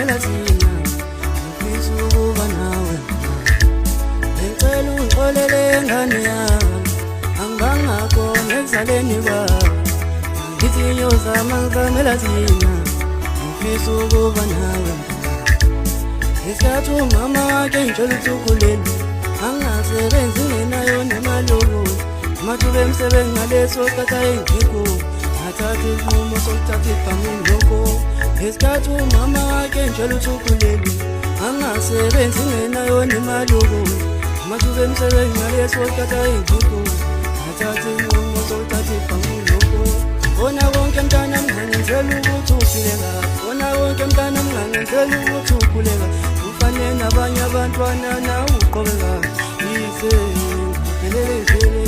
ngamela thina ngifisa ukuba nawe ngicela ungixolele ngane yami angibangakhona ekuzaleni kwami ngithi ngiyozama ngamela thina ngifisa ukuba nawe isikhathi umama wakhe ngitshela ukuthi ukhulelwe angasebenzi ngenayo nemalobo mathuba emsebenzi ngaleso sikhathi ayengikho athathe isinqumo sokuthatha ibhange lokho isikhathi umama wakhe ngitshela ukuthi ukhulelwe angasebenzi ngenayo nemalobo mathuba emsebenzi ngaleso sikhathi ayengikho athathe isinqumo sokuthatha ibhange lokho bona konke mntana ngangenzela ukuthi uphile kahle bona konke mntana ngangenzela ukuthi ukhule kahle ufane nabanye abantwana nawe uqobe kahle yize ngiphelele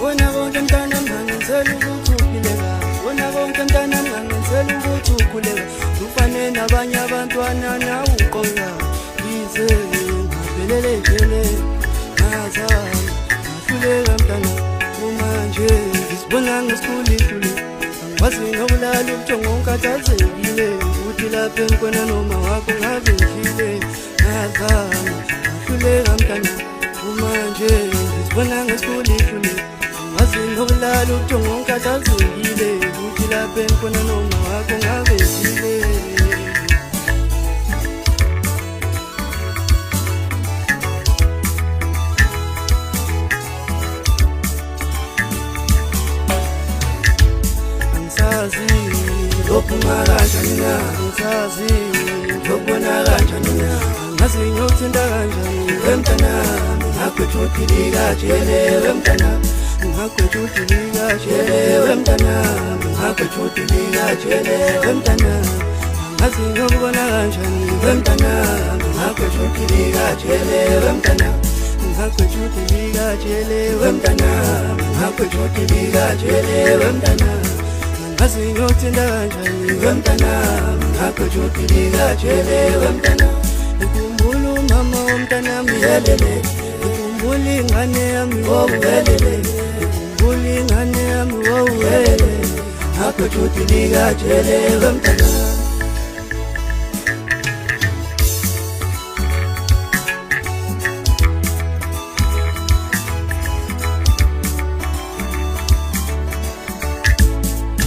bona konke mntana ngangenzela ukuthi uphile kahle bona konke mntana ngangenzela ukuthi ukhule kahle ufane nabanye abantwana nawe uqobe kahle yize ngiphelele ngazama ngahluleka mntana manje ngisibona ngesikhulile wazi nokulala ubuthongo ngikhathazekile uthi lapha enkwena noma wakho ngabe ngifile ngazama ngahluleka mntana manje ngizibona ngesikhulile wazi nokulala ubuthongo ngikhathazekile uthi lapha enkwena noma wakho ngabe ngifile lophuma kanjani na ngisazi lokubona kanjani na ngazi ngiyothinta kanjani wemntanami ngagwetha udilika jele wemntanami ngagwetha udilika jele wemntanami ngagwetha udilika jele wemntanami ngazi ngiyokubona kanjani wemntanami ngagwetha udilika jele wemntanami ngagwetha udilika jele wemntanami ngagwetha udilika jele wemntanami ngazi ngiyothinta kanjani wemntanami ngagwetha udilika jele wemntanami ngikhumbula umama womntanami yelele ngikhumbula ingane yami wowelele ngikhumbula ingane yami wowelele ngagwetha udilika jele wemntanami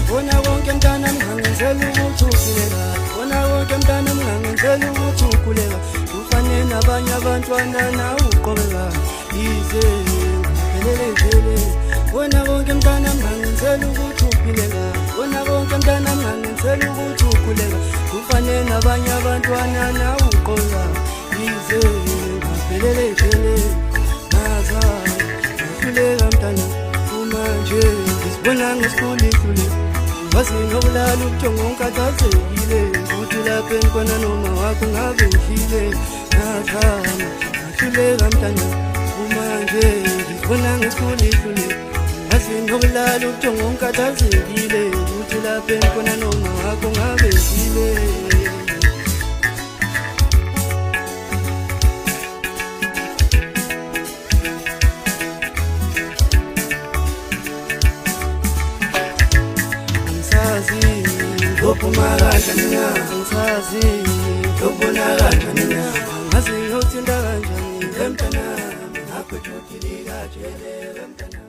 bona konke mntana ngangenzela ukuthi uphile kahle bona konke mntana ngangenzela ukuthi ukhule kahle ufane nabanye abantwana nawe uqobe kahle yize ngiphelele bona konke mntana ngangenzela ukuthi uphile kahle bona konke mntana ngangenzela ukuthi ukhule kahle ufane nabanye abantwana nawe uqobe kahle yize ngiphelele ngazama ngahluleka mntana manje ngizibona ngesikhulile wazi nokulala ubuthongo ngikhathazekile uthi lapha enkwena noma wakho ngabe ngifile ngazama ngahluleka mntana manje ngizibona ngesikhulile wazi nokulala ubuthongo ngikhathazekile uthi lapha enkwena noma wakho ngabe ngifile lophuma kanjani na ngisazi lokubona kanjani na ngazi ngiyothinta kanjani wemntanami ngagwetha udilika jele wemntanami